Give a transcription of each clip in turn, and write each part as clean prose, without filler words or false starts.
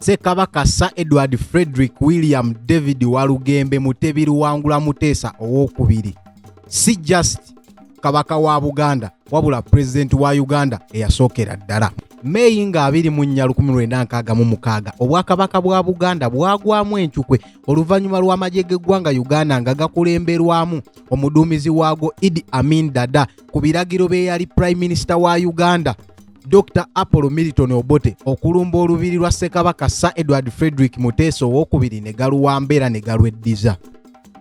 Ssekabaka Sir Edward Frederick William David Walugembe Mutebi Luwangula Mutesa owokubiri. Si just Kabaka wa Buganda wabula President wa Uganda eyasookera ddala. May nga 2016 obwakabaka bwa Buganda bwagwamu enchukwe oluvannyuma lw'amagye g'eggwanga Uganda nga gakulemberwamu omuduumizi waago Idi Amin Dada ku biragiro be yali Prime Minister wa Uganda Dr. Milton Obote okulumba olubiri lwa Ssekabaka Sir Edward Frederick Mutesa owokubiri ne galuwambera ne galweddiza.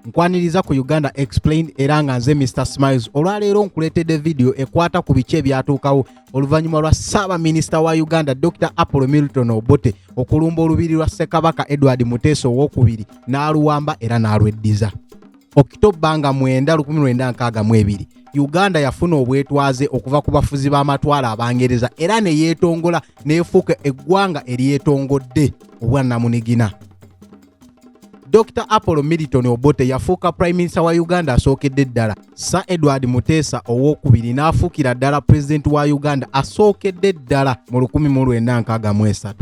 Nkwaniriza ku Uganda Explained era nga nze Mr. Smiles olwaleero nkuleetedde video ekwata ku biki ebyatuukawo oluvannyuma lwa Ssaabaminisita wa Uganda Dr. Milton Obote okulumba olubiri lwa Ssekabaka Edward Mutesa owokubiri n'aluwamba era n'alweddiza. Okitoba nga 9 1962 Uganda yafuna obwetwaze okuva ku bafuzi b'amatwala abangereza era ne yeetongola n'efuuka eggwanga eryetongodde obwannamunigina. Dr. Milton Obote yafuuka Prime Minister wa Uganda asookedde ddala. Sir Edward Mutesa owokubiri n'afuukira ddala President wa Uganda asookedde ddala mu 1963.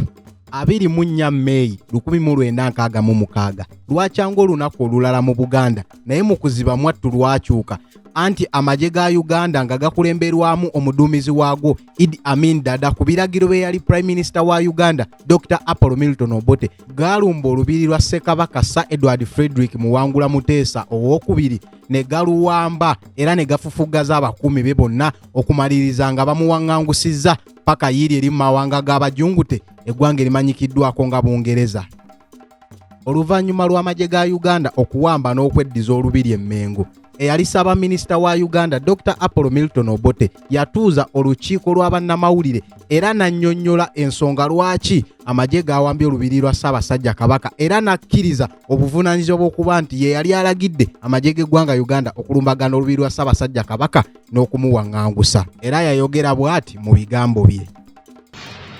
24 May 1966 lwakyanga olunaku olulala mu Buganda naye mu kuziba mwattu lwakyuka anti amagye ga Uganda nga gakulemberwamu omuduumizi waago Idi Amin Dada ku biragiro be yali Prime Minister wa Uganda Dr. Milton Obote galumba olubiri lwa Ssekabaka Sir Edward Frederick Muwangula Mutesa owokubiri ne galuwamba era ne gafufugaza abakuumi be bonna okumaliriza nga bamuwaŋŋangusizza paka yiri eri mu mawanga g'abajungute eggwanga erimanyikiddwako nga Bungereza. Oluvannyuma lw'amagye ga Uganda okuwamba n'okweddiza olubiri e Mengo eyali Ssaabaminisita wa Uganda Dr. Milton Obote yatuuza olukiiko lw'abannamawulire era n'annyonnyola ensonga lwaki amagye gaawambye olubiri lwa Ssaabasajja Kabaka era n'akkiriza obuvunaanyizibwa bw'okuba nti ye yali alagidde amagye g'eggwanga Uganda okulumbagana olubiri lwa Ssaabasajja Kabaka n'okumuwaŋŋangusa era yayogera bw'ati mu bigambo bye.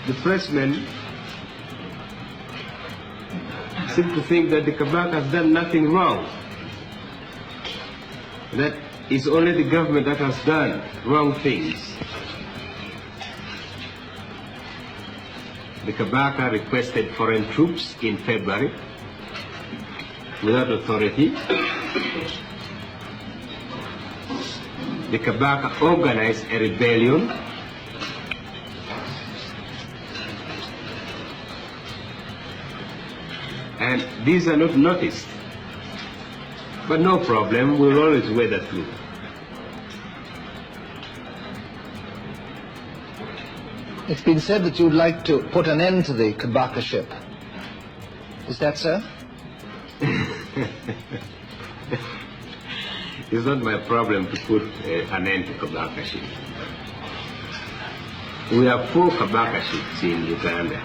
The pressmen seem to think that the Kabaka has done nothing wrong. That it's only the government that has done wrong things. The Kabaka requested foreign troops in February without authority. The Kabaka organized a rebellion. And these are not noticed. But no problem, we'll always weather through. It's been said that you'd like to put an end to the Kabaka ship. Is that so? It's not my problem to put an end to Kabaka ship. We have 4 Kabaka ships in Uganda.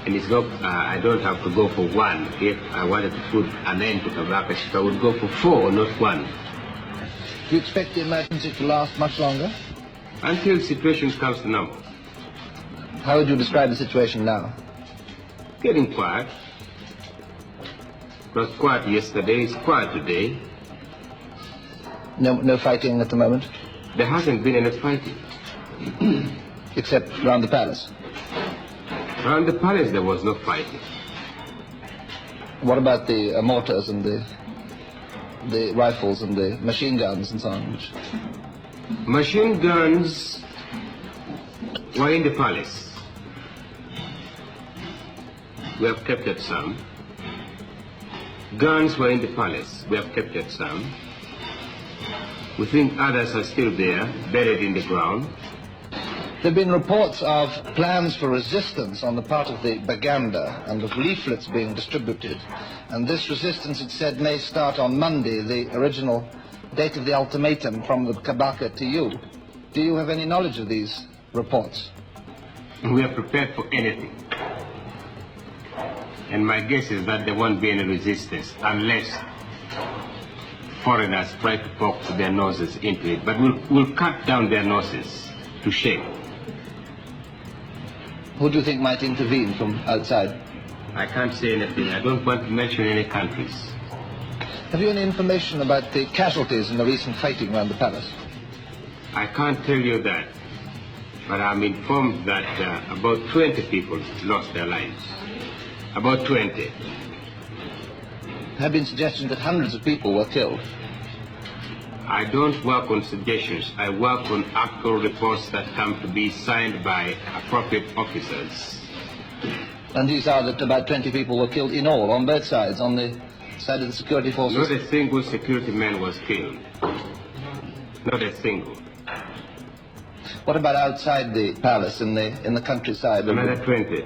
And it's not, I don't have to go for 1. If I wanted to put an end to Kabaka ship, I would go for 4, not 1. Do you expect the emergency to last much longer? Until the situation comes to normal. How would you describe the situation now? Getting quiet. It was quiet yesterday, it's quiet today. No fighting at the moment? There hasn't been any fighting. Except around the palace? Around the palace there was no fighting. What about the mortars and the rifles and the machine guns and so on? Machine guns were in the palace. We have captured some. Guns were in the palace. We have captured some. We think others are still there, buried in the ground. There have been reports of plans for resistance on the part of the Baganda and of leaflets being distributed. And this resistance, it said, may start on Monday, the original date of the ultimatum from the Kabaka to you. Do you have any knowledge of these reports? We are prepared for anything. And my guess is that there won't be any resistance unless foreigners try to poke their noses into it. But we'll cut down their noses to shape. Who do you think might intervene from outside? I can't say anything. I don't want to mention any countries. Have you any information about the casualties in the recent fighting around the palace? I can't tell you that. but I'm informed that about 20 people lost their lives. About 20. There have been suggestions that hundreds of people were killed. I don't work on suggestions. I work on actual reports that come to be signed by appropriate officers. And these are that about 20 people were killed in all, on both sides, on the side of the security forces? Not a single security man was killed. Not a single. What about outside the palace, in the countryside? Another 20.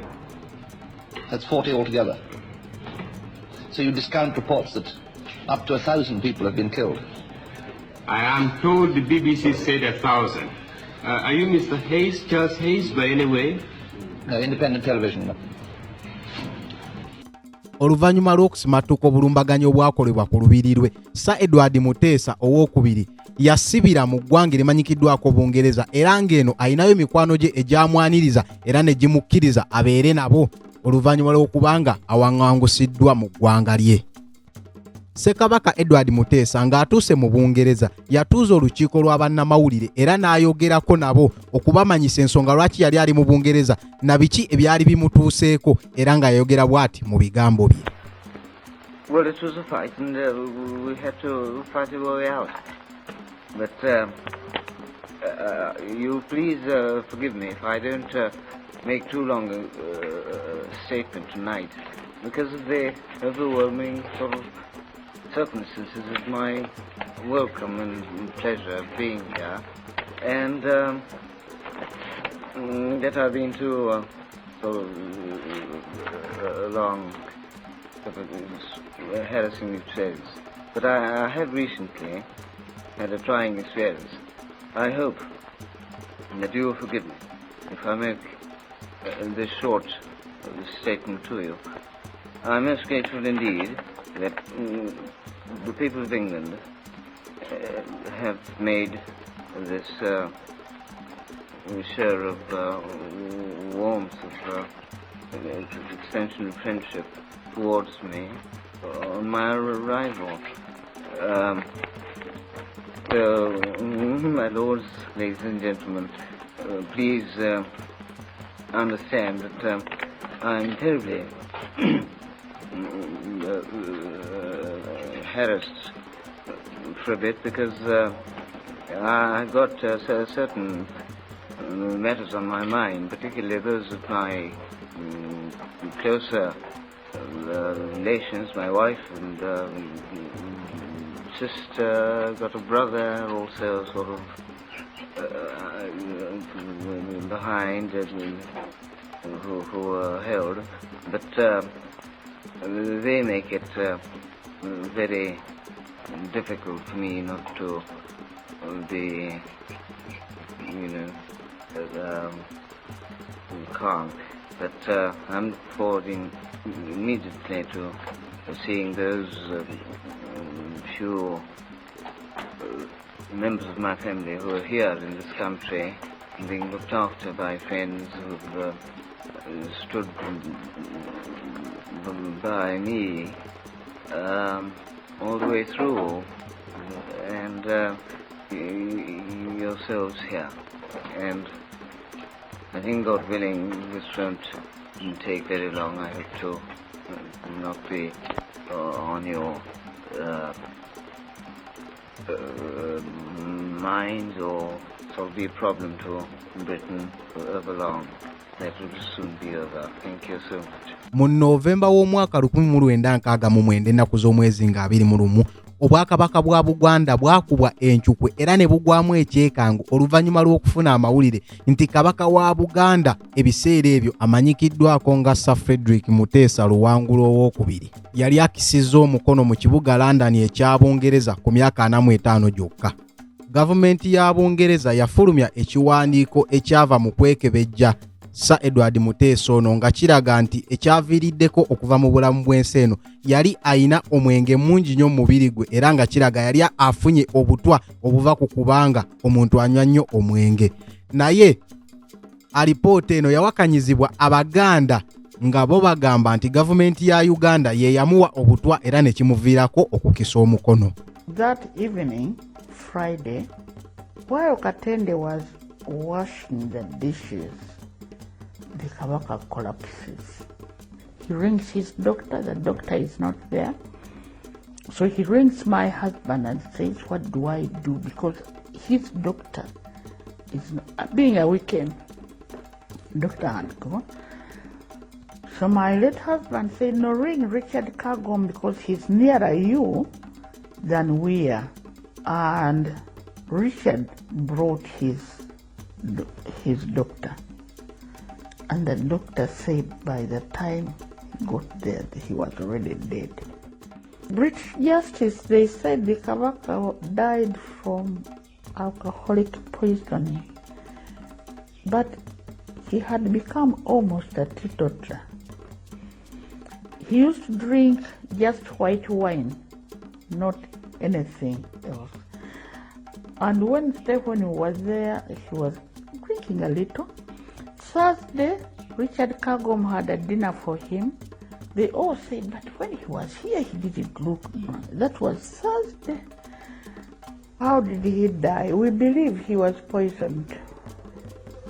That's 40 altogether. So you discount reports that up to 1,000 people have been killed? I am told the BBC said 1,000. Are you Mr. Hayes, Charles Hayes, by any way? No, independent television. Oluvannyuma lw'okusimatuka obulumbaganyi obwakolebwa ku lubiri lwe, Sir Edward Mutesa owookubiri yasibira mu ggwanga erimanyikiddwako Bungereza era ng'eno ayinayo mikwano gye egyamwaniriza era ne gimukkiriza abeere nabo oluvannyuma lw'okubanga awaŋŋangusiddwa mu ggwanga lye. Ssekabaka Edward Mutesa ng'atuuse mu Bungereza yatuuza olukiiko lwa bannamawulire era n'ayogerako nabo okubamanyisa ensonga lwaki yali ali mu Bungereza na biki ebyali bimutuuseeko era ng'ayogera bw'ati mu bigambo bye. Well, it was a fight and we had to fight our way out. But you please forgive me if I don't make too long a statement tonight because of the overwhelming sort of circumstances of my welcome and pleasure of being here, and that I've been to sort of a long harassing experience. But I have recently had a trying experience. I hope that you will forgive me if I make this short statement to you. I'm most grateful indeed that the people of England have made this share of warmth of extension of friendship towards me on my arrival. My lords, ladies and gentlemen, please understand that I'm terribly harassed for a bit because I got certain matters on my mind, particularly those of my closer relations, my wife and sister, got a brother also sort of behind who were held, but they make it very difficult for me not to be, calm. But I'm forwarding immediately to seeing those few members of my family who are here in this country, being looked after by friends who've stood by me all the way through, and yourselves here. And I think, God willing, this won't take very long. I hope to not be on your minds or sort of be a problem to Britain forever long. That will soon be over. Thank you so much. Mu Novemba w'omwaka 1969 ennaku z'omwezi nga 21 obwakabaka bwa Buganda bwakubwa enkyukwe era ne bugwamu ekyekango oluvannyuma lw'okufuna amawulire nti kabaka wa Buganda ebiseera ebyo amanyikiddwako nga Sir Frederick Mutesa Luwangula owookubiri yali akisizza omukono mu kibuga London ekya Bungereza ku myaka 45 gyokka. Gavumenti ya Bungereza yafulumya ekiwandiiko ekyava mu kwekebejja Sir Edward Mutesa ono nga kiraga nti ekyaviiriddeko okuva mu bulamu bw'ensi eno yali ayina omwenge mungi nnyo mu mubiri gwe era nga kiraga yali afunye obutwa obuva ku kubanga omuntu anywa nnyo omwenge. Naye alipoota eno yawakanyizibwa Abaganda nga bo bagamba nti gavumenti ya Uganda ye yamuwa obutwa era ne kimuviirako okukisa omukono. That evening, Friday, while Katende was washing the dishes, the Kabaka collapses. He rings his doctor, the doctor is not there. So he rings my husband and says, what do I do? Because his doctor is not, being a weekend, doctor had gone. So my late husband said, no, ring Richard Kagom because he's nearer you than we are. And Richard brought his doctor. And the doctor said by the time he got there, he was already dead. British Justice, they said the Kabaka died from alcoholic poisoning, but he had become almost a teetotaler. He used to drink just white wine, not anything else. And Wednesday when he was there, he was drinking a little. Thursday, Richard Kagom had a dinner for him. They all said, but when he was here, he didn't look drunk. That was Thursday. How did he die? We believe he was poisoned.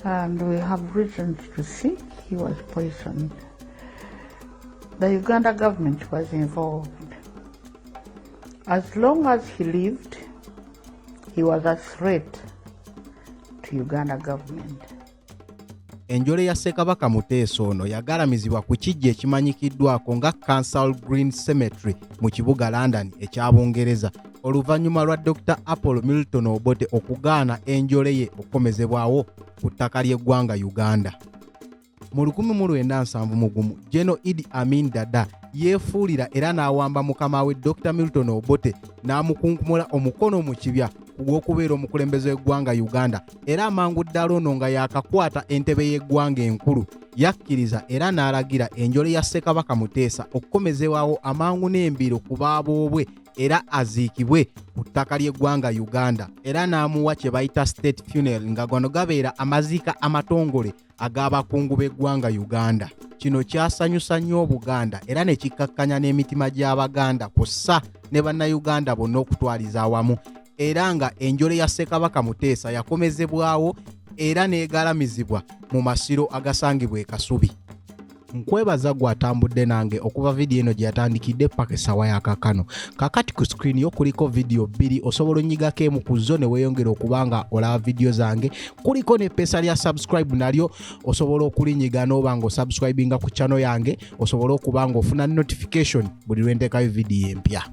And we have reasons to think he was poisoned. The Uganda government was involved. As long as he lived, he was a threat to Uganda government. Enjole ya Ssekabaka Mutesa ono yagalamizibwa ku kijja ekimanyikiddwako nga Council Green Cemetery mu kibuga London ekya Bungereza oluvannyuma lwa Dr. Milton Obote okugaana enjole ye okukomezebwawo ku ttaka ly'eggwanga Uganda. Mu 1971 General Idi Amin Dada yeefuulira era n'awamba mukama we Dr. Milton Obote n'amukunkumula omukono mu kibya ogw'okubeera omukulembeze w'eggwanga Uganda era amangu ddala ono nga yaakakwata entebe y'eggwanga enkulu yakkiriza era n'alagira enjole ya Ssekabaka Mutesa okukomezebwawo amangu n'embiro ku baaboobwe era aziikibwe ku ttaka ly'eggwanga Uganda era n'amuwa kye bayita state funeral nga gano gabeera amaziika amatongole ag'abakungu b'eggwanga Uganda. Kino kyasanyusa nnyo Buganda era ne kikkakkanya n'emitima gy'Abaganda kw'ossa ne bannayuganda bonna okutwaliza awamu era nga enjole ya Ssekabaka Mutesa yakomezebwawo era n'egalamizibwa mu masiro agasangibwa e Kasubi. Nkwebaza gwatambudde nange okuva video eno gyatandikidde paka essaawa ya kaakano. Kakati ku screen yo kuliko video 2 osobola onnyigako emu ku zo ne weeyongera okubanga olaba video zange. Kuliko n'eppeesa lya subscribe nalyo osobola okulinyiga n'oba ng'osubscribinga ku channel yange osobola okuba ng'ofuna notification buli lwe nteekayo video empya.